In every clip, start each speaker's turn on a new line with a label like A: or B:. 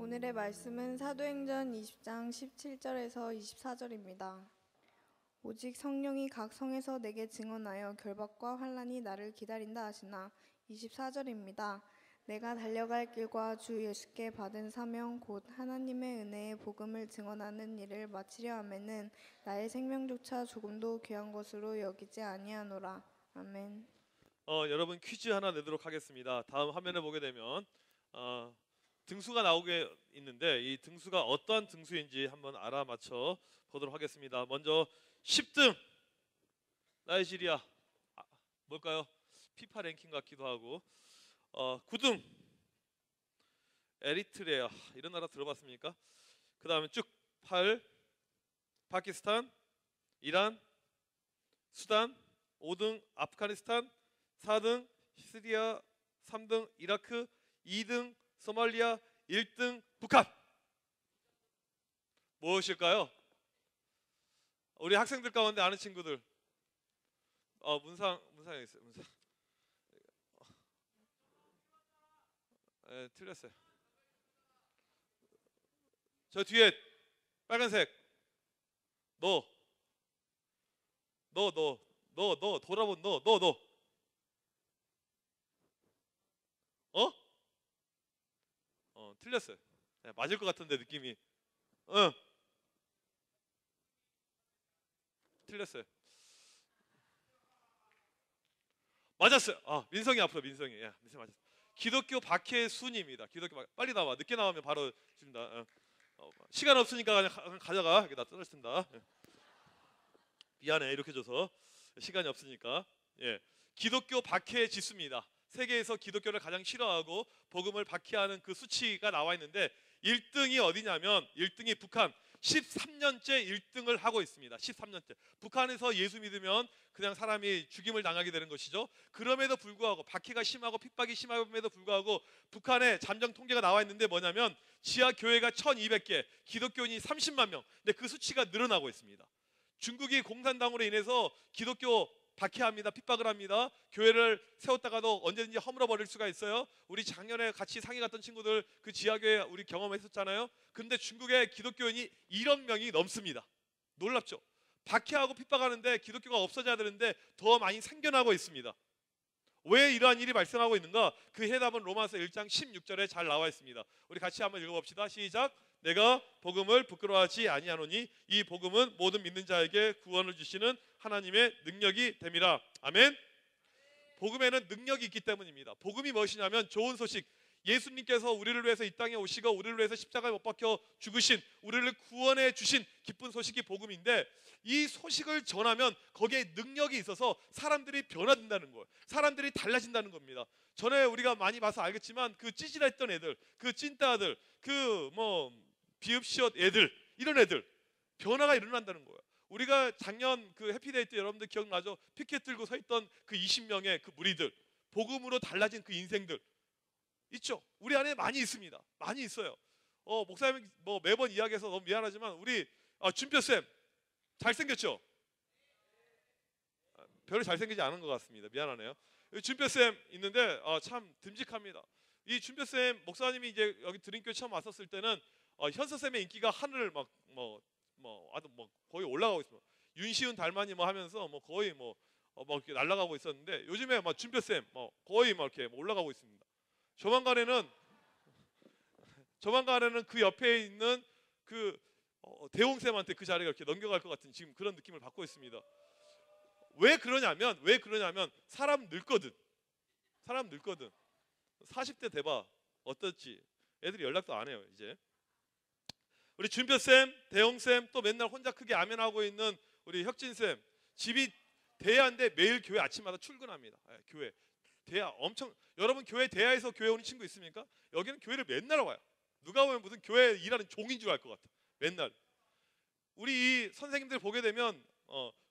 A: 오늘의 말씀은 사도행전 20장 17절에서 24절입니다. 오직 성령이 각 성에서 내게 증언하여 결박과 환난이 나를 기다린다 하시나 24절입니다. 내가 달려갈 길과 주 예수께 받은 사명 곧 하나님의 은혜의 복음을 증언하는 일을 마치려 하면은 나의 생명조차 조금도 귀한 것으로 여기지 아니하노라. 아멘.
B: 여러분 퀴즈 하나 내도록 하겠습니다. 다음 화면에 보게 되면 등수가 나오게 있는데 이 등수가 어떠한 등수인지 한번 알아맞혀 보도록 하겠습니다. 먼저 10등 나이지리아, 뭘까요? 피파 랭킹 같기도 하고 9등 에리트레아, 이런 나라 들어봤습니까? 그 다음에 쭉 8 파키스탄, 이란, 수단, 5등 아프가니스탄, 4등 시리아, 3등 이라크, 2등 소말리아, 1등 북한. 무엇일까요? 우리 학생들 가운데 아는 친구들. 문상에 있어요. 문상. 틀렸어요. 저 뒤에 빨간색. 너 돌아본 너. 틀렸어요. 맞을 것 같은데 느낌이. 틀렸어요. 맞았어요. 민성이 앞으로 민성이. 민성 맞았어. 기독교 박해순입니다. 빨리 나와. 늦게 나오면 바로 준다. 시간 없으니까 그냥 가져가. 여기 나 떨어진다. 미안해 이렇게 줘서. 시간이 없으니까. 기독교 박해 지수입니다. 세계에서 기독교를 가장 싫어하고 복음을 박해하는 그 수치가 나와 있는데 1등이 어디냐면 1등이 북한. 13년째 1등을 하고 있습니다. 13년째. 북한에서 예수 믿으면 그냥 사람이 죽임을 당하게 되는 것이죠. 그럼에도 불구하고 박해가 심하고 핍박이 심함에도 불구하고 북한의 잠정 통계가 나와 있는데 뭐냐면 지하 교회가 1200개, 기독교인이 30만 명. 근데 그 수치가 늘어나고 있습니다. 중국이 공산당으로 인해서 기독교 박해합니다. 핍박을 합니다. 교회를 세웠다가도 언제든지 허물어 버릴 수가 있어요. 우리 작년에 같이 상해 갔던 친구들 그 지하교회 우리 경험했었잖아요. 그런데 중국의 기독교인이 1억 명이 넘습니다. 놀랍죠? 박해하고 핍박하는데 기독교가 없어져야 되는데 더 많이 생겨나고 있습니다. 왜 이러한 일이 발생하고 있는가? 그 해답은 로마서 1장 16절에 잘 나와 있습니다. 우리 같이 한번 읽어봅시다. 시작. 내가 복음을 부끄러워하지 아니하노니 이 복음은 모든 믿는 자에게 구원을 주시는 하나님의 능력이 됨이라. 아멘. 복음에는 능력이 있기 때문입니다. 복음이 무엇이냐면 좋은 소식. 예수님께서 우리를 위해서 이 땅에 오시고 우리를 위해서 십자가에 못 박혀 죽으신, 우리를 구원해 주신 기쁜 소식이 복음인데 이 소식을 전하면 거기에 능력이 있어서 사람들이 변화된다는 거예요. 사람들이 달라진다는 겁니다. 전에 우리가 많이 봐서 알겠지만 그 찌질했던 애들, 그 찐따들, 그 비읍시옷 애들, 이런 애들 변화가 일어난다는 거예요. 우리가 작년 그 해피데이 때 여러분들 기억나죠? 피켓 들고 서 있던 그 20명의 그 무리들, 복음으로 달라진 그 인생들 있죠? 우리 안에 많이 있습니다. 많이 있어요. 목사님 매번 이야기해서 너무 미안하지만 우리 준표쌤 잘생겼죠? 별로 잘생기지 않은 것 같습니다. 미안하네요. 준표쌤 있는데 참 듬직합니다. 이 준표쌤 목사님이 이제 여기 드림교회 처음 왔었을 때는 현서쌤의 인기가 하늘을 거의 올라가고 있습니다. 윤시훈 닮았니 하면서 거의 이렇게 날아가고 있었는데 요즘에 준표쌤 거의 이렇게 올라가고 있습니다. 조만간에는 그 옆에 있는 그 대홍쌤한테 그 자리가 이렇게 넘겨갈 것 같은 지금 그런 느낌을 받고 있습니다. 왜 그러냐면 사람 늙거든. 40대 돼봐 어떨지 애들이 연락도 안 해요. 이제 우리 준표쌤, 대홍쌤, 또 맨날 혼자 크게 아멘하고 있는 우리 혁진쌤, 집이 대야인데 매일 교회 아침마다 출근합니다. 교회 대야 엄청. 여러분 교회 대야에서 교회 오는 친구 있습니까? 여기는 교회를 맨날 와요. 누가 보면 무슨 교회 일하는 종인 줄 알 것 같아. 맨날. 우리 이 선생님들 보게 되면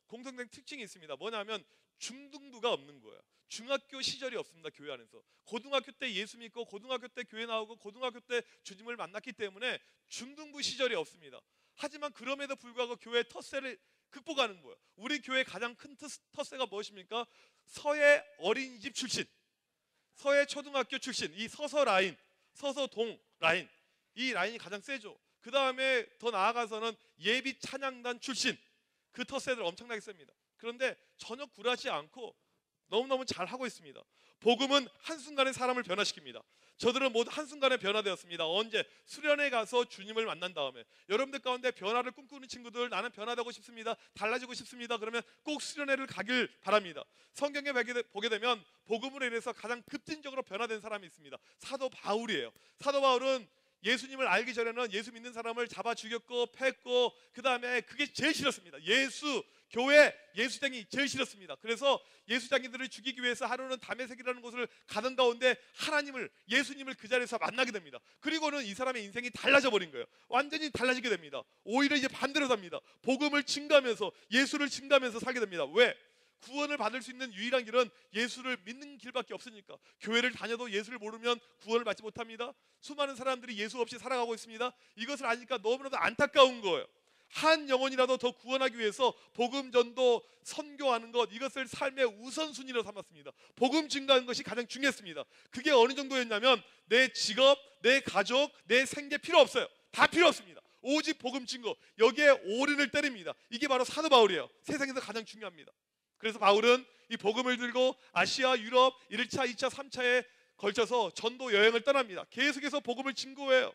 B: 공통된 특징이 있습니다. 뭐냐면 중등부가 없는 거예요. 중학교 시절이 없습니다. 교회 안에서. 고등학교 때 예수 믿고 고등학교 때 교회 나오고 고등학교 때 주님을 만났기 때문에 중등부 시절이 없습니다. 하지만 그럼에도 불구하고 교회의 텃세를 극복하는 거예요. 우리 교회의 가장 큰 텃세가 무엇입니까? 서해 어린이집 출신, 서해 초등학교 출신, 이 서서 라인, 서서 동 라인, 이 라인이 가장 세죠. 그 다음에 더 나아가서는 예비 찬양단 출신 그 터세들 엄청나게 셉니다. 그런데 전혀 굴하지 않고 너무너무 잘하고 있습니다. 복음은 한순간에 사람을 변화시킵니다. 저들은 모두 한순간에 변화되었습니다. 언제? 수련회 가서 주님을 만난 다음에. 여러분들 가운데 변화를 꿈꾸는 친구들, 나는 변화되고 싶습니다, 달라지고 싶습니다, 그러면 꼭 수련회를 가길 바랍니다. 성경에 보게 되면 복음으로 인해서 가장 급진적으로 변화된 사람이 있습니다. 사도 바울이에요. 사도 바울은 예수님을 알기 전에는 예수 믿는 사람을 잡아 죽였고 팼고, 그 다음에 그게 제일 싫었습니다. 예수 교회 예수장이 제일 싫었습니다. 그래서 예수장이들을 죽이기 위해서 하루는 다메섹이라는 곳을 가던 가운데 하나님을, 예수님을 그 자리에서 만나게 됩니다. 그리고는 이 사람의 인생이 달라져 버린 거예요. 완전히 달라지게 됩니다. 오히려 이제 반대로 삽니다. 복음을 증가하면서, 예수를 증가하면서 살게 됩니다. 왜? 구원을 받을 수 있는 유일한 길은 예수를 믿는 길밖에 없으니까. 교회를 다녀도 예수를 모르면 구원을 받지 못합니다. 수많은 사람들이 예수 없이 살아가고 있습니다. 이것을 아니까 너무나도 안타까운 거예요. 한 영혼이라도 더 구원하기 위해서 복음 전도, 선교하는 것, 이것을 삶의 우선순위로 삼았습니다. 복음 증가하는 것이 가장 중요했습니다. 그게 어느 정도였냐면 내 직업, 내 가족, 내 생계 필요 없어요. 다 필요 없습니다. 오직 복음 증거, 여기에 올인을 때립니다. 이게 바로 사도 바울이에요. 세상에서 가장 중요합니다. 그래서 바울은 이 복음을 들고 아시아, 유럽 1차, 2차, 3차에 걸쳐서 전도 여행을 떠납니다. 계속해서 복음을 증거해요.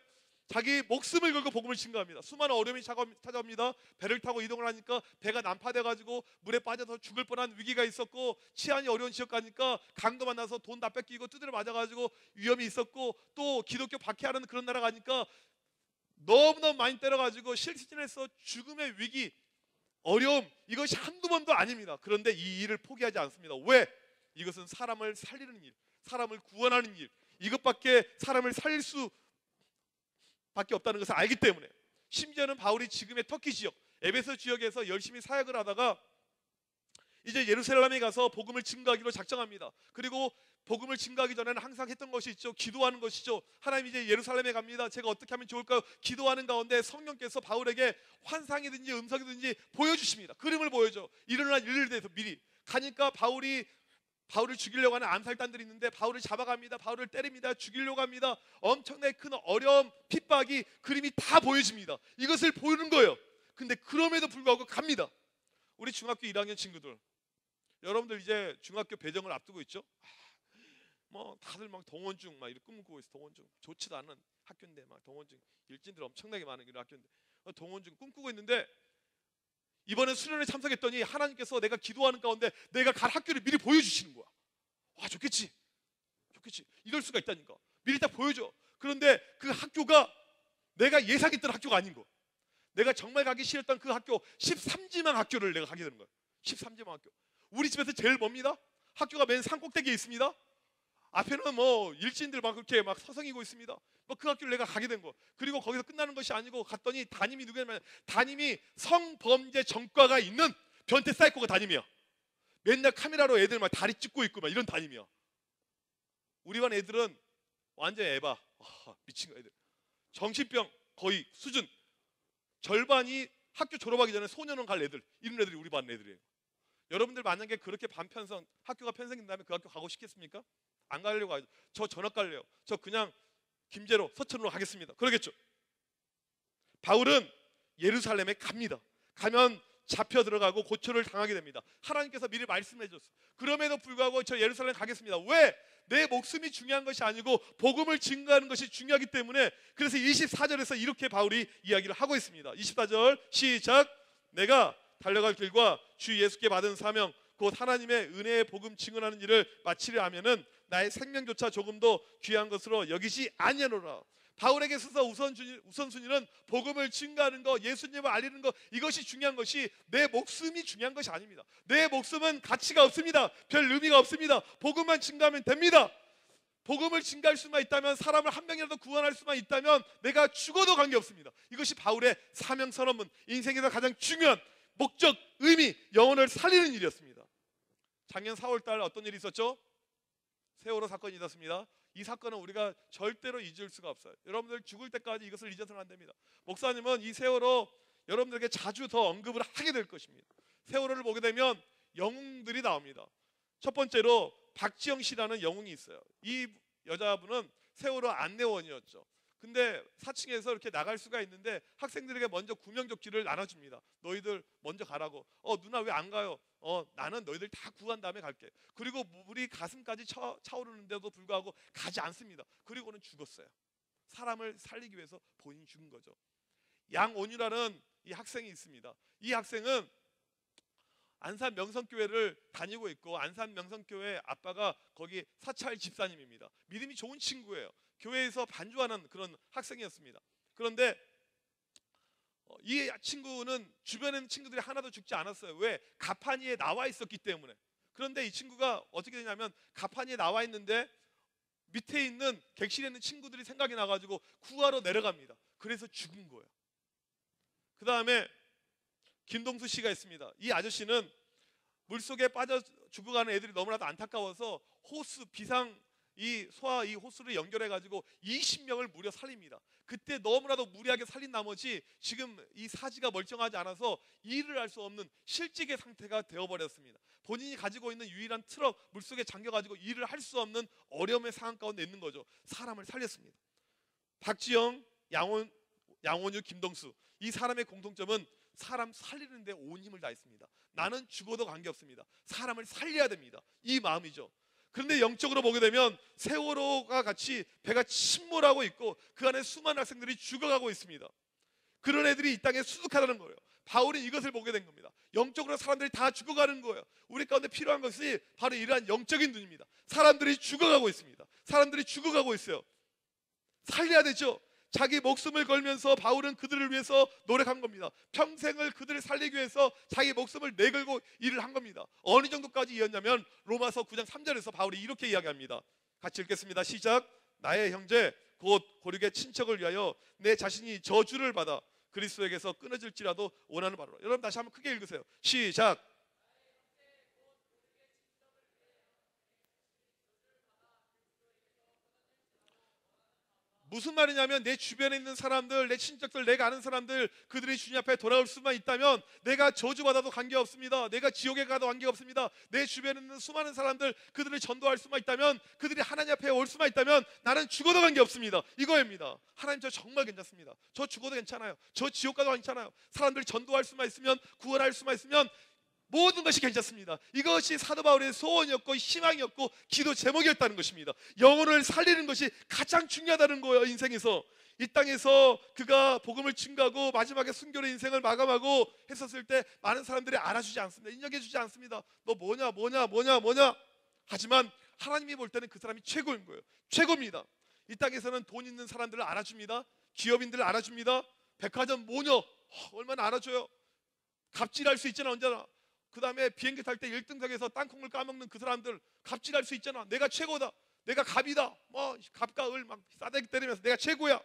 B: 자기 목숨을 걸고 복음을 증거합니다. 수많은 어려움이 찾아옵니다. 배를 타고 이동을 하니까 배가 난파돼가지고 물에 빠져서 죽을 뻔한 위기가 있었고, 치안이 어려운 지역 가니까 강도 만나서 돈 다 뺏기고 두드려 맞아가지고 위험이 있었고, 또 기독교 박해하는 그런 나라 가니까 너무너무 많이 때려가지고 실신해서 죽음의 위기, 어려움, 이것이 한두 번도 아닙니다. 그런데 이 일을 포기하지 않습니다. 왜? 이것은 사람을 살리는 일, 사람을 구원하는 일, 이것밖에 사람을 살릴 수 밖에 없다는 것을 알기 때문에. 심지어는 바울이 지금의 터키 지역, 에베소 지역에서 열심히 사역을 하다가 이제 예루살렘에 가서 복음을 증거하기로 작정합니다. 그리고 복음을 증거하기 전에는 항상 했던 것이 있죠. 기도하는 것이죠. 하나님, 이제 예루살렘에 갑니다. 제가 어떻게 하면 좋을까요? 기도하는 가운데 성령께서 바울에게 환상이든지 음성이든지 보여주십니다. 그림을 보여줘. 일어날 일을 대해서 미리. 가니까 바울을 죽이려고 하는 암살단들이 있는데 바울을 잡아갑니다. 바울을 때립니다. 죽이려고 합니다. 엄청나게 큰 어려움, 핍박이, 그림이 다 보여집니다. 이것을 보이는 거예요. 근데 그럼에도 불구하고 갑니다. 우리 중학교 1학년 친구들, 여러분들 이제 중학교 배정을 앞두고 있죠? 뭐 다들 막 동원중 막 이렇게 꿈꾸고 있어. 동원중 좋지도 않은 학교인데, 막 동원중 일진들 엄청나게 많은 이런 학교인데 동원중 꿈꾸고 있는데, 이번에 수련회 참석했더니 하나님께서 내가 기도하는 가운데 내가 갈 학교를 미리 보여주시는 거야. 와, 좋겠지, 좋겠지. 이럴 수가 있다니까. 미리 딱 보여줘. 그런데 그 학교가 내가 예상했던 학교가 아닌 거. 내가 정말 가기 싫었던 그 학교 13지망 학교를 내가 가게 되는 거야. 13지망 학교. 우리 집에서 제일 멉니다. 학교가 맨 산꼭대기에 있습니다. 앞에는 뭐 일진들 막 그렇게 막 서성이고 있습니다. 뭐 그 학교를 내가 가게 된 거. 그리고 거기서 끝나는 것이 아니고 갔더니 담임이 누구냐면, 담임이 성범죄 전과가 있는 변태 사이코가 담임이야. 맨날 카메라로 애들 막 다리 찍고 있고 막 이런 담임이야. 우리 반 애들은 완전 에바. 미친 거 애들. 정신병 거의 수준. 절반이 학교 졸업하기 전에 소년원 갈 애들, 이런 애들이 우리 반 애들이에요. 여러분들 만약에 그렇게 반편성, 학교가 편성된다면 그 학교 가고 싶겠습니까? 안 가려고 하죠. 저 전학 갈래요. 저 그냥 김제로, 서천으로 가겠습니다. 그러겠죠. 바울은 예루살렘에 갑니다. 가면 잡혀 들어가고 고초를 당하게 됩니다. 하나님께서 미리 말씀해 줬어요. 그럼에도 불구하고 저 예루살렘 가겠습니다. 왜? 내 목숨이 중요한 것이 아니고 복음을 증거하는 것이 중요하기 때문에. 그래서 24절에서 이렇게 바울이 이야기를 하고 있습니다. 24절 시작. 내가 달려갈 길과 주 예수께 받은 사명, 곧 하나님의 은혜의 복음 증언하는 일을 마치려 하면은 나의 생명조차 조금도 귀한 것으로 여기지 아니하노라. 바울에게 있어서 우선순위는 복음을 증거하는 것, 예수님을 알리는 것, 이것이 중요한 것이, 내 목숨이 중요한 것이 아닙니다. 내 목숨은 가치가 없습니다. 별 의미가 없습니다. 복음만 증거하면 됩니다. 복음을 증거할 수만 있다면, 사람을 한 명이라도 구원할 수만 있다면 내가 죽어도 관계없습니다. 이것이 바울의 사명선언문, 인생에서 가장 중요한 목적, 의미, 영혼을 살리는 일이었습니다. 작년 4월달 어떤 일이 있었죠? 세월호 사건이 있었습니다. 이 사건은 우리가 절대로 잊을 수가 없어요. 여러분들 죽을 때까지 이것을 잊어서는 안 됩니다. 목사님은 이 세월호 여러분들에게 자주 더 언급을 하게 될 것입니다. 세월호를 보게 되면 영웅들이 나옵니다. 첫 번째로 박지영 씨라는 영웅이 있어요. 이 여자분은 세월호 안내원이었죠. 근데 4층에서 이렇게 나갈 수가 있는데 학생들에게 먼저 구명조끼를 나눠줍니다. 너희들 먼저 가라고. 누나 왜 안 가요? 나는 너희들 다 구한 다음에 갈게. 그리고 물이 가슴까지 차오르는데도 불구하고 가지 않습니다. 그리고는 죽었어요. 사람을 살리기 위해서 본인이 죽은 거죠. 양온유라는 이 학생이 있습니다. 이 학생은 안산 명성교회를 다니고 있고, 안산 명성교회 아빠가 거기 사찰 집사님입니다. 믿음이 좋은 친구예요. 교회에서 반주하는 그런 학생이었습니다. 그런데 이 친구는 주변에 있는 친구들이 하나도 죽지 않았어요. 왜? 가판위에 나와 있었기 때문에. 그런데 이 친구가 어떻게 되냐면, 가판위에 나와 있는데 밑에 있는 객실에 있는 친구들이 생각이 나가지고 구하러 내려갑니다. 그래서 죽은 거예요. 그 다음에 김동수 씨가 있습니다. 이 아저씨는 물속에 빠져 죽어가는 애들이 너무나도 안타까워서 호스 비상 이 호스를 연결해 가지고 20명을 무려 살립니다. 그때 너무나도 무리하게 살린 나머지 지금 이 사지가 멀쩡하지 않아서 일을 할 수 없는 실직의 상태가 되어버렸습니다. 본인이 가지고 있는 유일한 트럭 물속에 잠겨가지고 일을 할 수 없는 어려움의 상황 가운데 있는 거죠. 사람을 살렸습니다. 박지영, 양원유, 김동수, 이 사람의 공통점은 사람 살리는데 온 힘을 다했습니다. 나는 죽어도 관계없습니다. 사람을 살려야 됩니다. 이 마음이죠. 그런데 영적으로 보게 되면 세월호가 같이 배가 침몰하고 있고 그 안에 수많은 학생들이 죽어가고 있습니다. 그런 애들이 이 땅에 수두하다는 거예요. 바울이 이것을 보게 된 겁니다. 영적으로 사람들이 다 죽어가는 거예요. 우리 가운데 필요한 것이 바로 이러한 영적인 눈입니다. 사람들이 죽어가고 있습니다. 사람들이 죽어가고 있어요. 살려야 되죠. 자기 목숨을 걸면서 바울은 그들을 위해서 노력한 겁니다. 평생을 그들을 살리기 위해서 자기 목숨을 내걸고 일을 한 겁니다. 어느 정도까지 이었냐면 로마서 9장 3절에서 바울이 이렇게 이야기합니다. 같이 읽겠습니다. 시작. 나의 형제 곧 고륙의 친척을 위하여 내 자신이 저주를 받아 그리스도에게서 끊어질지라도 원하는 바로. 여러분 다시 한번 크게 읽으세요. 시작. 무슨 말이냐면 내 주변에 있는 사람들, 내 친척들, 내가 아는 사람들, 그들이 주님 앞에 돌아올 수만 있다면 내가 저주받아도 관계없습니다. 내가 지옥에 가도 관계없습니다. 내 주변에 있는 수많은 사람들, 그들을 전도할 수만 있다면, 그들이 하나님 앞에 올 수만 있다면 나는 죽어도 관계없습니다. 이거입니다. 하나님 저 정말 괜찮습니다. 저 죽어도 괜찮아요. 저 지옥 가도 괜찮아요. 사람들이 전도할 수만 있으면, 구원할 수만 있으면 모든 것이 괜찮습니다. 이것이 사도 바울의 소원이었고 희망이었고 기도 제목이었다는 것입니다. 영혼을 살리는 것이 가장 중요하다는 거예요. 인생에서 이 땅에서 그가 복음을 증거하고 마지막에 순교의 인생을 마감하고 했었을 때 많은 사람들이 알아주지 않습니다. 인정해주지 않습니다. 너 뭐냐. 하지만 하나님이 볼 때는 그 사람이 최고인 거예요. 최고입니다. 이 땅에서는 돈 있는 사람들을 알아줍니다. 기업인들을 알아줍니다. 백화점 모녀 얼마나 알아줘요. 갑질할 수 있잖아. 언제나. 그 다음에 비행기 탈 때 1등석에서 땅콩을 까먹는 그 사람들 갑질할 수 있잖아. 내가 최고다. 내가 갑이다. 갑과 을 막 싸대기 때리면서 내가 최고야.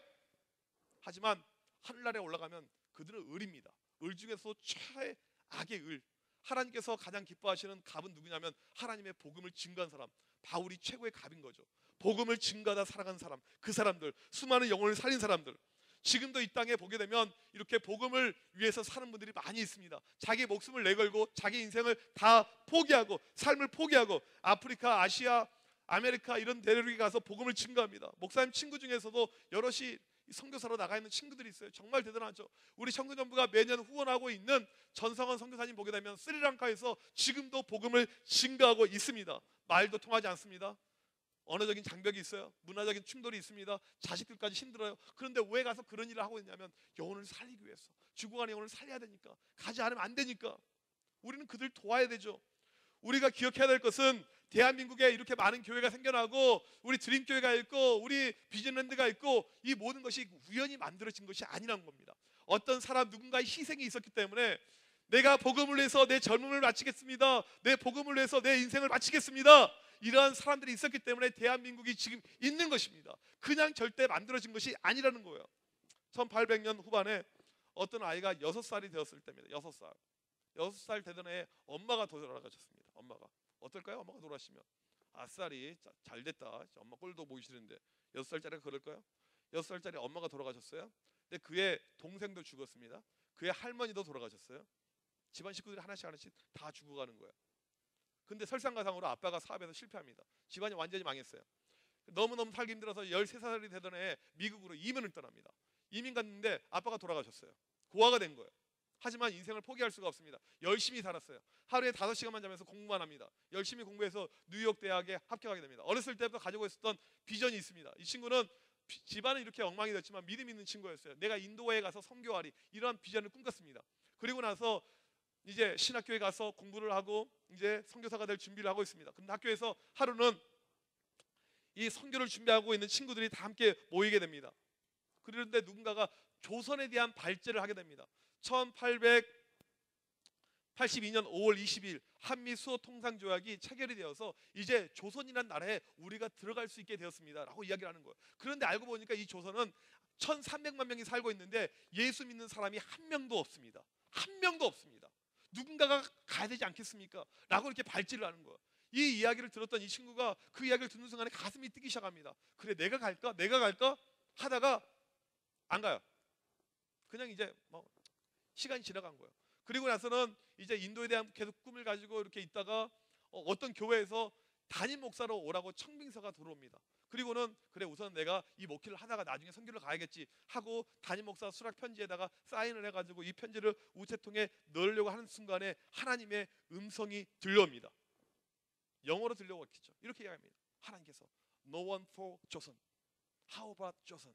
B: 하지만 하늘나라에 올라가면 그들은 을입니다. 을 중에서 최악의 을. 하나님께서 가장 기뻐하시는 갑은 누구냐면 하나님의 복음을 증거한 사람. 바울이 최고의 갑인 거죠. 복음을 증거하다 살아간 사람. 그 사람들, 수많은 영혼을 살린 사람들. 지금도 이 땅에 보게 되면 이렇게 복음을 위해서 사는 분들이 많이 있습니다. 자기 목숨을 내걸고 자기 인생을 다 포기하고 삶을 포기하고 아프리카, 아시아, 아메리카 이런 데리고 가서 복음을 증거합니다. 목사님 친구 중에서도 여럿이 선교사로 나가 있는 친구들이 있어요. 정말 대단하죠. 우리 청소년부가 매년 후원하고 있는 전성원 선교사님 보게 되면 스리랑카에서 지금도 복음을 증거하고 있습니다. 말도 통하지 않습니다. 언어적인 장벽이 있어요. 문화적인 충돌이 있습니다. 자식들까지 힘들어요. 그런데 왜 가서 그런 일을 하고 있냐면 영혼을 살리기 위해서. 죽어가는 영혼을 살려야 되니까. 가지 않으면 안 되니까. 우리는 그들 도와야 되죠. 우리가 기억해야 될 것은 대한민국에 이렇게 많은 교회가 생겨나고 우리 드림교회가 있고 우리 비전랜드가 있고 이 모든 것이 우연히 만들어진 것이 아니라는 겁니다. 어떤 사람 누군가의 희생이 있었기 때문에 내가 복음을 위해서 내 젊음을 바치겠습니다. 내 복음을 위해서 내 인생을 바치겠습니다. 이러한 사람들이 있었기 때문에 대한민국이 지금 있는 것입니다. 그냥 절대 만들어진 것이 아니라는 거예요. 1800년 후반에 어떤 아이가 6살이 되었을 때입니다. 6살 되던 해에 엄마가 돌아가셨습니다. 엄마가 어떨까요? 엄마가 돌아가시면 아싸리 잘 됐다. 엄마 꼴도 보기 싫은데 6살짜리가 그럴까요? 6살짜리 엄마가 돌아가셨어요. 근데 그의 동생도 죽었습니다. 그의 할머니도 돌아가셨어요. 집안 식구들이 하나씩 다 죽어가는 거예요. 근데 설상가상으로 아빠가 사업에서 실패합니다. 집안이 완전히 망했어요. 너무너무 살기 힘들어서 13살이 되던 해 미국으로 이민을 떠납니다. 이민 갔는데 아빠가 돌아가셨어요. 고아가 된 거예요. 하지만 인생을 포기할 수가 없습니다. 열심히 살았어요. 하루에 5시간만 자면서 공부만 합니다. 열심히 공부해서 뉴욕 대학에 합격하게 됩니다. 어렸을 때부터 가지고 있었던 비전이 있습니다. 이 친구는 집안은 이렇게 엉망이 됐지만 믿음 있는 친구였어요. 내가 인도에 가서 선교하리, 이러한 비전을 꿈꿨습니다. 그리고 나서 이제 신학교에 가서 공부를 하고 이제 선교사가 될 준비를 하고 있습니다. 근데 학교에서 하루는 이 선교를 준비하고 있는 친구들이 다 함께 모이게 됩니다. 그런데 누군가가 조선에 대한 발제를 하게 됩니다. 1882년 5월 20일 한미 수호 통상 조약이 체결이 되어서 이제 조선이라는 나라에 우리가 들어갈 수 있게 되었습니다라고 이야기를 하는 거예요. 그런데 알고 보니까 이 조선은 1,300만 명이 살고 있는데 예수 믿는 사람이 한 명도 없습니다. 한 명도 없습니다. 누군가가 가야 되지 않겠습니까? 라고 이렇게 발제를 하는 거예요. 이 이야기를 들었던 이 친구가 그 이야기를 듣는 순간에 가슴이 뛰기 시작합니다. 그래, 내가 갈까? 내가 갈까? 하다가 안 가요. 그냥 이제 시간이 지나간 거예요. 그리고 나서는 이제 인도에 대한 계속 꿈을 가지고 이렇게 있다가 어떤 교회에서 담임 목사로 오라고 청빙서가 들어옵니다. 그리고는 그래, 우선 내가 이 목회를 하다가 나중에 선교를 가야겠지 하고 담임 목사 수락 편지에다가 사인을 해가지고 이 편지를 우체통에 넣으려고 하는 순간에 하나님의 음성이 들려옵니다. 영어로 들려왔겠죠. 이렇게 이야기합니다. 하나님께서 No one for 조선. How about 조선?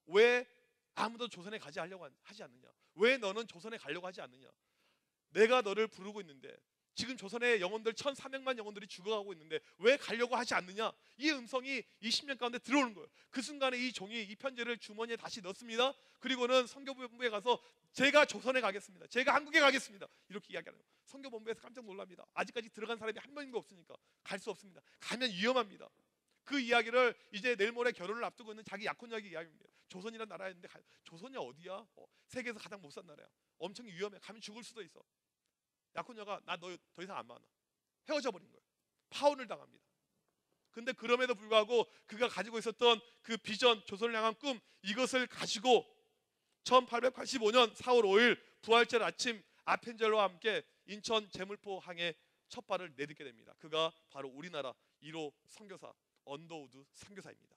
B: 왜 아무도 조선에 가지 하려고 하지 않느냐? 왜 너는 조선에 가려고 하지 않느냐? 내가 너를 부르고 있는데 지금 조선의 영혼들 1,400만 영혼들이 죽어가고 있는데 왜 가려고 하지 않느냐? 이 음성이 20년 가운데 들어오는 거예요. 그 순간에 이 종이 이 편지를 주머니에 다시 넣습니다. 그리고는 선교본부에 가서 제가 조선에 가겠습니다. 제가 한국에 가겠습니다. 이렇게 이야기하는 거예요. 선교본부에서 깜짝 놀랍니다. 아직까지 들어간 사람이 한 명도 없으니까 갈 수 없습니다. 가면 위험합니다. 그 이야기를 이제 내일 모레 결혼을 앞두고 있는 자기 약혼녀에게 이야기합니다. 조선이라는 나라였는데 조선이 어디야? 세계에서 가장 못 산 나라야. 엄청 위험해. 가면 죽을 수도 있어. 약혼녀가 나 너 더 이상 안 만나. 헤어져 버린 거예요. 파혼을 당합니다. 근데 그럼에도 불구하고 그가 가지고 있었던 그 비전, 조선을 향한 꿈, 이것을 가지고 1885년 4월 5일 부활절 아침 아펜젤로와 함께 인천 제물포 항에 첫 발을 내딛게 됩니다. 그가 바로 우리나라 1호 선교사 언더우드 선교사입니다.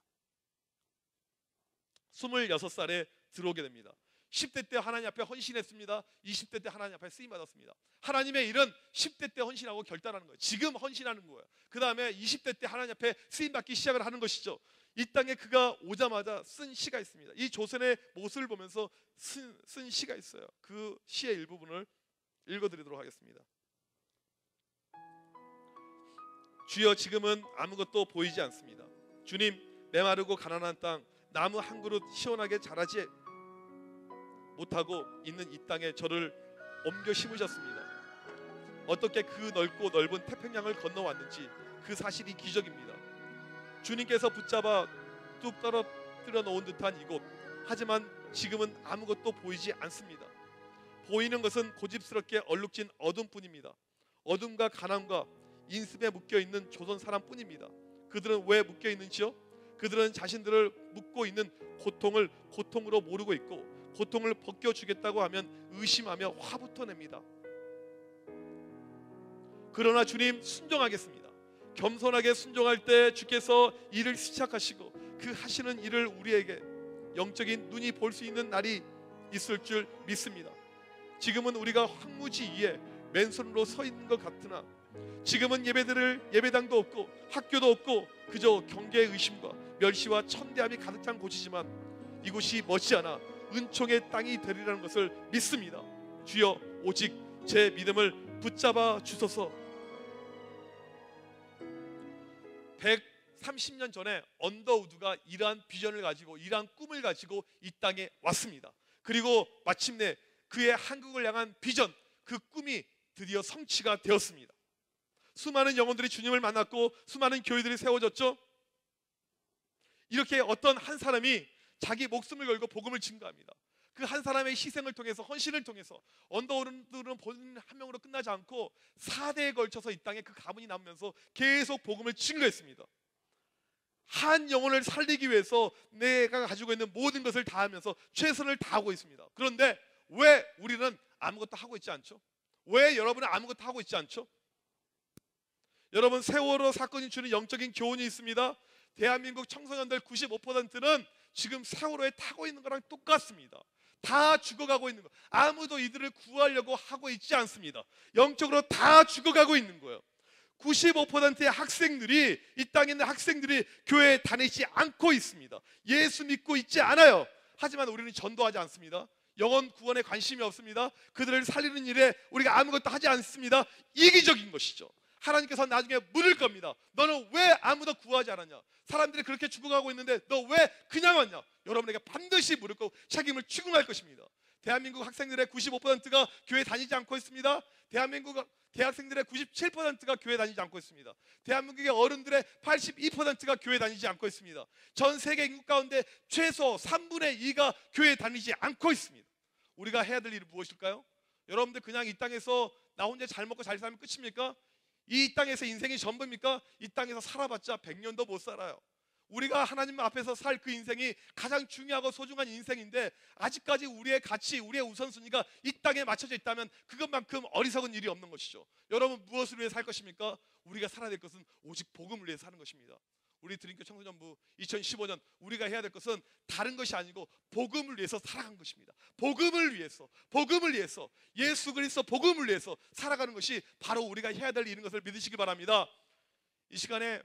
B: 26살에 들어오게 됩니다. 10대 때 하나님 앞에 헌신했습니다. 20대 때 하나님 앞에 쓰임 받았습니다. 하나님의 일은 10대 때 헌신하고 결단하는 거예요. 지금 헌신하는 거예요. 그 다음에 20대 때 하나님 앞에 쓰임 받기 시작을 하는 것이죠. 이 땅에 그가 오자마자 쓴 시가 있습니다. 이 조선의 모습을 보면서 쓴 시가 있어요. 그 시의 일부분을 읽어드리도록 하겠습니다. 주여, 지금은 아무것도 보이지 않습니다. 주님, 메마르고 가난한 땅, 나무 한 그릇 시원하게 자라지 못하고 있는 이 땅에 저를 옮겨 심으셨습니다. 어떻게 그 넓고 넓은 태평양을 건너왔는지 그 사실이 기적입니다. 주님께서 붙잡아 뚝 떨어뜨려 놓은 듯한 이곳, 하지만 지금은 아무것도 보이지 않습니다. 보이는 것은 고집스럽게 얼룩진 어둠뿐입니다. 어둠과 가난과 인습에 묶여있는 조선 사람뿐입니다. 그들은 왜 묶여있는지요? 그들은 자신들을 묶고 있는 고통을 고통으로 모르고 있고 고통을 벗겨주겠다고 하면 의심하며 화부터 냅니다. 그러나 주님, 순종하겠습니다. 겸손하게 순종할 때 주께서 일을 시작하시고 그 하시는 일을 우리에게 영적인 눈이 볼 수 있는 날이 있을 줄 믿습니다. 지금은 우리가 황무지 위에 맨손으로 서 있는 것 같으나 지금은 예배당도 없고 학교도 없고 그저 경계의 의심과 멸시와 천대함이 가득 찬 곳이지만 이곳이 머지않아 은총의 땅이 되리라는 것을 믿습니다. 주여, 오직 제 믿음을 붙잡아 주소서. 130년 전에 언더우드가 이러한 비전을 가지고 이러한 꿈을 가지고 이 땅에 왔습니다. 그리고 마침내 그의 한국을 향한 비전, 그 꿈이 드디어 성취가 되었습니다. 수많은 영혼들이 주님을 만났고 수많은 교회들이 세워졌죠. 이렇게 어떤 한 사람이 자기 목숨을 걸고 복음을 증거합니다. 그 한 사람의 희생을 통해서, 헌신을 통해서 언더우드는 본인 한 명으로 끝나지 않고 4대에 걸쳐서 이 땅에 그 가문이 남으면서 계속 복음을 증거했습니다. 한 영혼을 살리기 위해서 내가 가지고 있는 모든 것을 다하면서 최선을 다하고 있습니다. 그런데 왜 우리는 아무것도 하고 있지 않죠? 왜 여러분은 아무것도 하고 있지 않죠? 여러분, 세월호 사건이 주는 영적인 교훈이 있습니다. 대한민국 청소년들 95%는 지금 세월호에 타고 있는 거랑 똑같습니다. 다 죽어가고 있는 거. 아무도 이들을 구하려고 하고 있지 않습니다. 영적으로 다 죽어가고 있는 거예요. 95%의 학생들이, 이 땅에 있는 학생들이 교회에 다니지 않고 있습니다. 예수 믿고 있지 않아요. 하지만 우리는 전도하지 않습니다. 영혼 구원에 관심이 없습니다. 그들을 살리는 일에 우리가 아무것도 하지 않습니다. 이기적인 것이죠. 하나님께서 나중에 물을 겁니다. 너는 왜 아무도 구하지 않았냐? 사람들이 그렇게 죽어가고 있는데 너 왜 그냥 왔냐? 여러분에게 반드시 물을 거고 책임을 추궁할 것입니다. 대한민국 학생들의 95%가 교회 다니지 않고 있습니다. 대한민국 대학생들의 97%가 교회 다니지 않고 있습니다. 대한민국의 어른들의 82%가 교회 다니지 않고 있습니다. 전 세계 인구 가운데 최소 3분의 2가 교회 다니지 않고 있습니다. 우리가 해야 될 일이 무엇일까요? 여러분들 그냥 이 땅에서 나 혼자 잘 먹고 잘 살면 끝입니까? 이 땅에서 인생이 전부입니까? 이 땅에서 살아봤자 100년도 못 살아요. 우리가 하나님 앞에서 살 그 인생이 가장 중요하고 소중한 인생인데 아직까지 우리의 가치, 우리의 우선순위가 이 땅에 맞춰져 있다면 그것만큼 어리석은 일이 없는 것이죠. 여러분 무엇을 위해 살 것입니까? 우리가 살아야 될 것은 오직 복음을 위해 사는 것입니다. 우리 드림교 청소년부 2015년 우리가 해야 될 것은 다른 것이 아니고 복음을 위해서 살아간 것입니다. 복음을 위해서 예수 그리스도 복음을 위해서 살아가는 것이 바로 우리가 해야 될 일인 것을 믿으시기 바랍니다. 이 시간에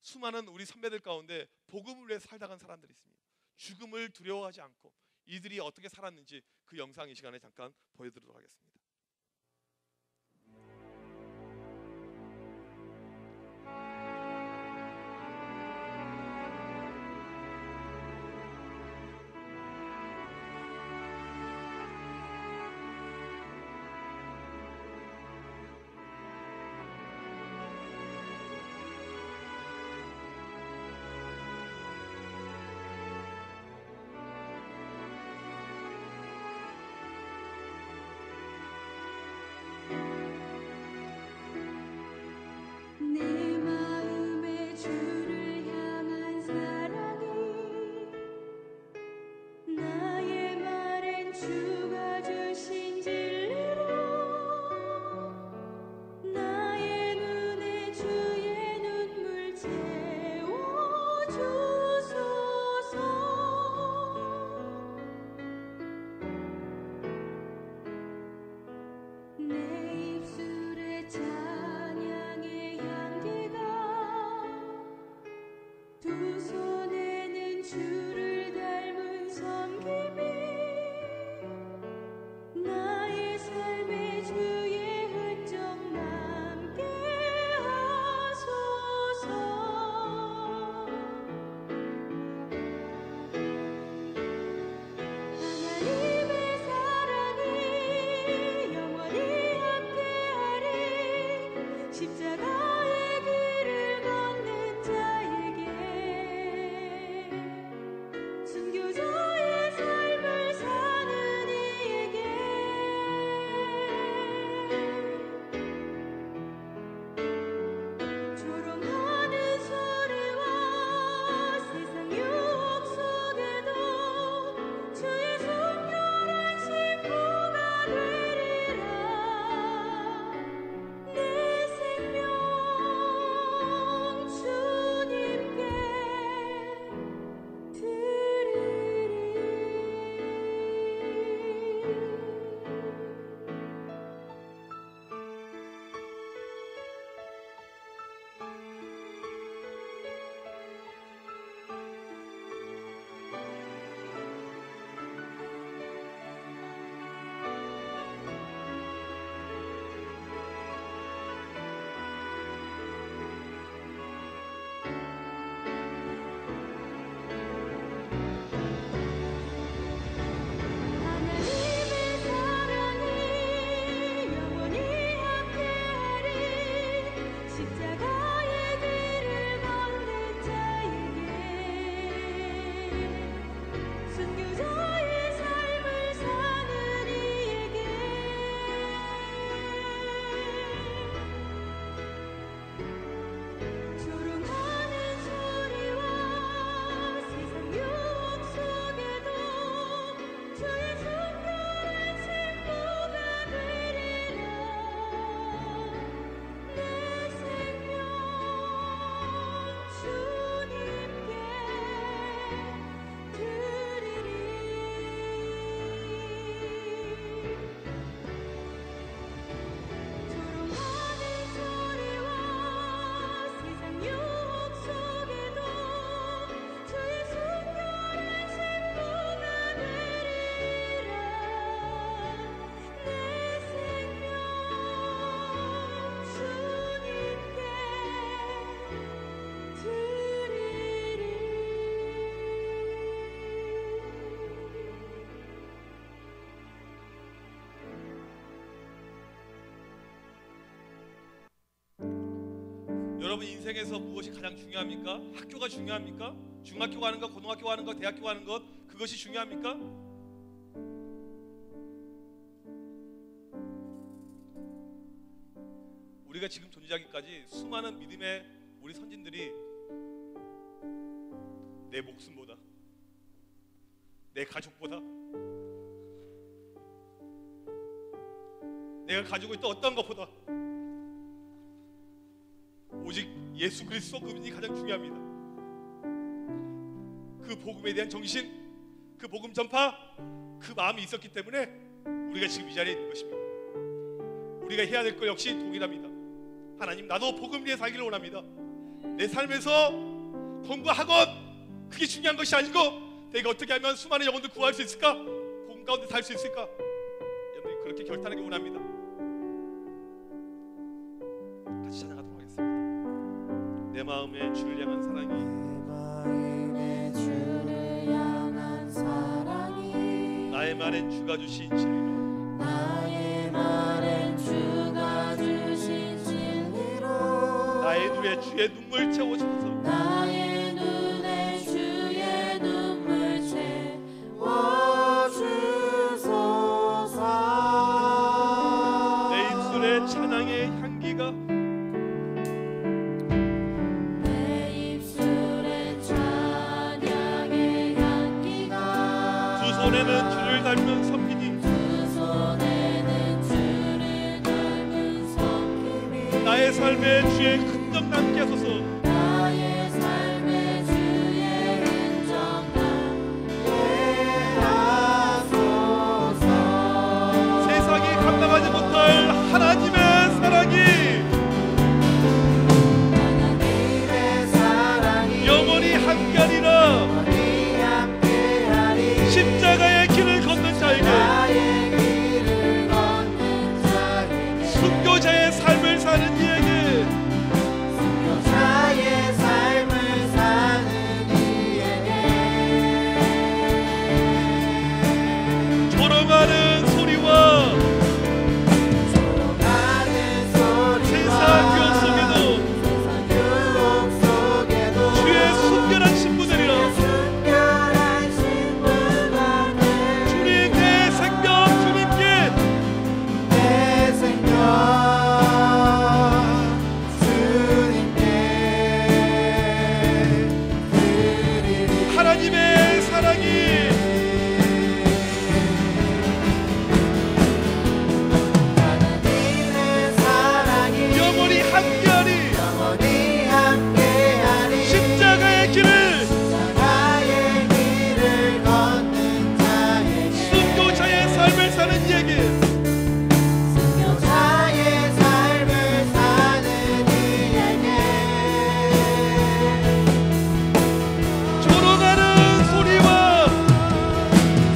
B: 수많은 우리 선배들 가운데 복음을 위해 살다간 사람들이 있습니다. 죽음을 두려워하지 않고 이들이 어떻게 살았는지 그 영상 이 시간에 잠깐 보여드리도록 하겠습니다.
C: 내 마음
B: 여러분 인생에서 무엇이 가장 중요합니까? 학교가 중요합니까? 중학교 가는 것, 고등학교 가는 것, 대학교 가는 것, 그것이 중요합니까? 우리가 지금 존재하기까지 수많은 믿음의 우리 선진들이 내 목숨보다, 내 가족보다, 내가 가지고 있던 어떤 것보다 오직 예수 그리스도 그분이 가장 중요합니다. 그 복음에 대한 정신, 그 복음 전파, 그 마음이 있었기 때문에 우리가 지금 이 자리에 있는 것입니다. 우리가 해야 될 것 역시 동일합니다. 하나님, 나도 복음 위에 살기를 원합니다. 내 삶에서 공부학원 그게 중요한 것이 아니고 내가 어떻게 하면 수많은 영혼들 구할 수 있을까? 복음 가운데 살 수 있을까? 여러분이 그렇게 결단하기 원합니다. 같이 찬양하도록 하겠습니다. 내 마음에 주를 향한 사랑이,
C: 마음에 주를 향한 사랑이,
B: 나의 말엔 주가 주신 진리로,
C: 나의 말엔 주가 주신 진리로,
B: 나의 눈에 주의 눈물 채워주소서.
C: 나의 눈에 주의 눈물 채워주소서.
B: 내 입술에 찬양의 향기가,
C: 내 입술에 찬양의 향기가,
B: 두 손에는 주를 닮은 섬기니,
C: 두 손에는 주를 닮은 섬김이,
B: 나의 삶에 주의 흔적 남게 하소서.
C: 나의 삶에 주의 흔적 남게 하소서.
B: 세상이 감당하지 못할 하나님의 사랑이
C: 하나님의 사랑이
B: 영원히 함께하리라.
C: 영원히 함께하리.
B: 십자가의 길을 걷는 자에게,
C: 나의 길을 걷는 자에게,
B: 순교자의 삶을 사는 이에게,
C: 순교자의 삶을 사는 이에게,
B: 조롱하는 소리와
C: 조롱하는
B: 세상
C: 소리와
B: 유혹 속에도
C: 세상 유혹 속에도
B: 주의 순결한 신부들이라.
C: 순결한 신부가 되
B: 주님, 내 생명 주님께,
C: 내 생명 주님께 드리리.
B: 하나님의 사랑이
C: 하나님의 사랑이
B: 영원히 함께하리.
C: 영원히 함께하리.
B: 십자가의 길을
C: 십자가의 길을 걷는 자에게,
B: 순교자의 삶을 사는 이에게,
C: 순교자의 삶을 사는 이에게,
B: 조롱하는 소리와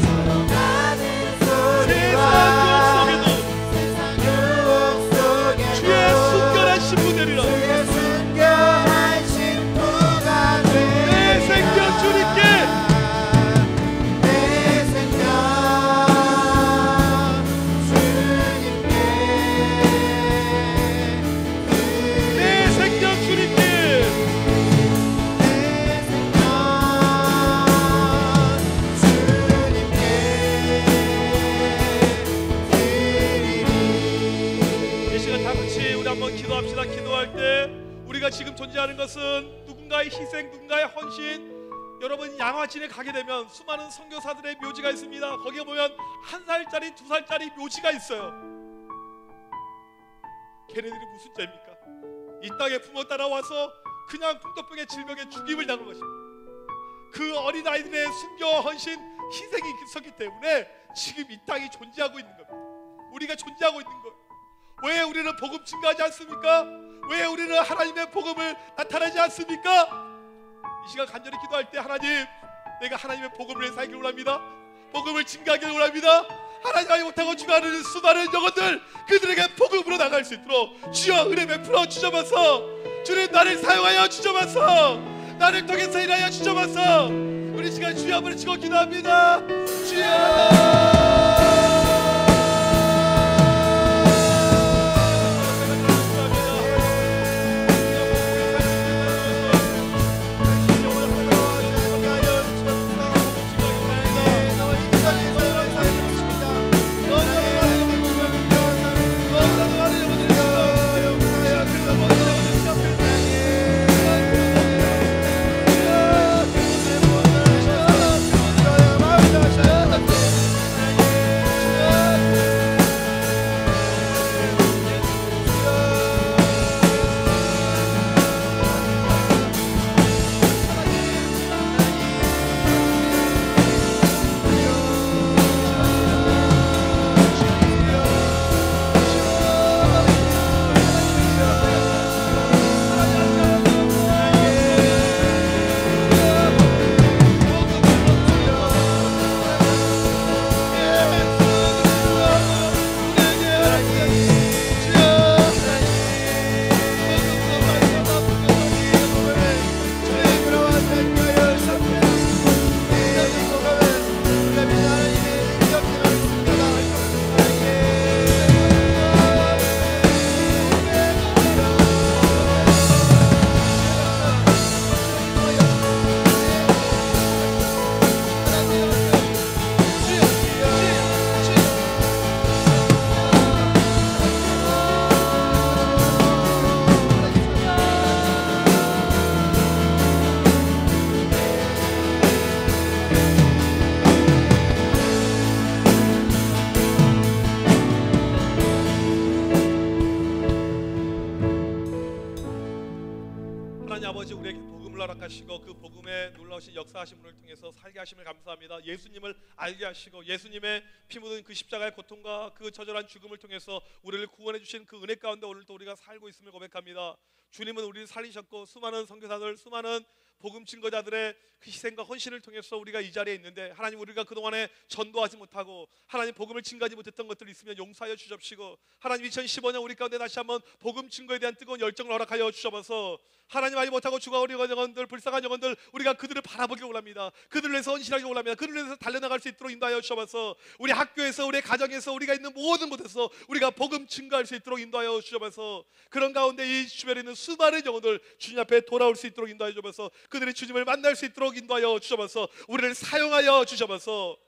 C: 조롱하는 소리와
B: 세상 유혹 속에도
C: 세상 유혹 속에도
B: 주의 순결한 신부들이라.
C: 주의 순결한 신부가 되
B: 내 생명 주님께,
C: 내 생명 주님께
B: 내 생명 주님께,
C: 내 생명 주님께 드리리.
B: 이 시간 다 같이 우리 한번 기도합시다. 기도할 때 우리가 지금 존재하는 것은 누군가의 희생, 누군가의 헌신. 여러분, 양화진에 가게 되면 수많은 선교사들의 묘지가 있습니다. 거기에 보면 1살짜리, 2살짜리 묘지가 있어요. 걔네들이 무슨 죄입니까? 이 땅에 부모 따라와서 그냥 풍토병의 질병에 죽임을 당한 것입니다. 그 어린아이들의 순교, 헌신, 희생이 있었기 때문에 지금 이 땅이 존재하고 있는 겁니다. 우리가 존재하고 있는 거예요. 왜 우리는 복음 증가하지 않습니까? 왜 우리는 하나님의 복음을 나타내지 않습니까? 이 시간 간절히 기도할 때, 하나님, 내가 하나님의 복음을 위해 살기를 원합니다. 복음을 증가하기를 원합니다. 하나님이 못하고 죽어가는 수많은 영혼들, 그들에게 복음으로 나갈 수 있도록 주여 은혜 베풀어 주셔서, 주님 나를 사용하여 주셔서, 나를 통해서 일하여 주셔서, 우리 시간 주여 한번 치고 기도합니다. 주여. 허락하시고 그 복음의 놀라우신 역사하심을 통해서 살게 하심을 감사합니다. 예수님을 알게 하시고 예수님의 피 묻은 그 십자가의 고통과 그 처절한 죽음을 통해서 우리를 구원해 주신 그 은혜 가운데 오늘도 우리가 살고 있음을 고백합니다. 주님은 우리를 살리셨고 수많은 선교사들, 수많은 복음 증거자들의 그 희생과 헌신을 통해서 우리가 이 자리에 있는데 하나님, 우리가 그동안에 전도하지 못하고 하나님 복음을 증거하지 못했던 것들이 있으면 용서하여 주십시고, 하나님 2015년 우리 가운데 다시 한번 복음 증거에 대한 뜨거운 열정을 허락하여 주셔서 하나님 알지 못하고 죽어버린 영혼들, 불쌍한 영혼들, 우리가 그들을 바라보기 원합니다. 그들을 위해서 헌신하기 원합니다. 그들을 위해서 달려나갈 수 있도록 인도하여 주셔서 우리 학교에서, 우리 가정에서, 우리가 있는 모든 곳에서 우리가 복음 증거할 수 있도록 인도하여 주셔서 그런 가운데 이 주변에 있는 수많은 영혼들 주님 앞에 돌아올 수 있도록 인도하여 주셔서 그들이 주님을 만날 수 있도록 인도하여 주셔서 우리를 사용하여 주셔서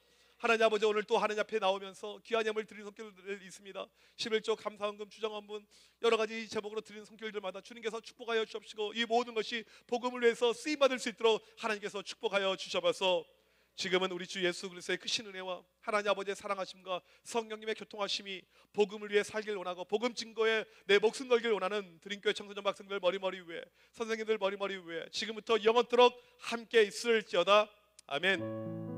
B: 하나님 아버지, 오늘 또 하나님 앞에 나오면서 귀한 예물 드리는 성결들이 있습니다. 11조 감사헌금, 주정헌분 여러 가지 제목으로 드리는 성결들마다 주님께서 축복하여 주옵시고 이 모든 것이 복음을 위해서 쓰임받을 수 있도록 하나님께서 축복하여 주셔서 지금은 우리 주 예수 그리스도의 크신 은혜와 하나님 아버지의 사랑하심과 성령님의 교통하심이 복음을 위해 살길 원하고 복음 증거에 내 목숨 걸길 원하는 드림교회 청소년 박성들 머리머리 위에, 선생님들 머리머리 위에 지금부터 영원토록 함께 있을지어다. 아멘.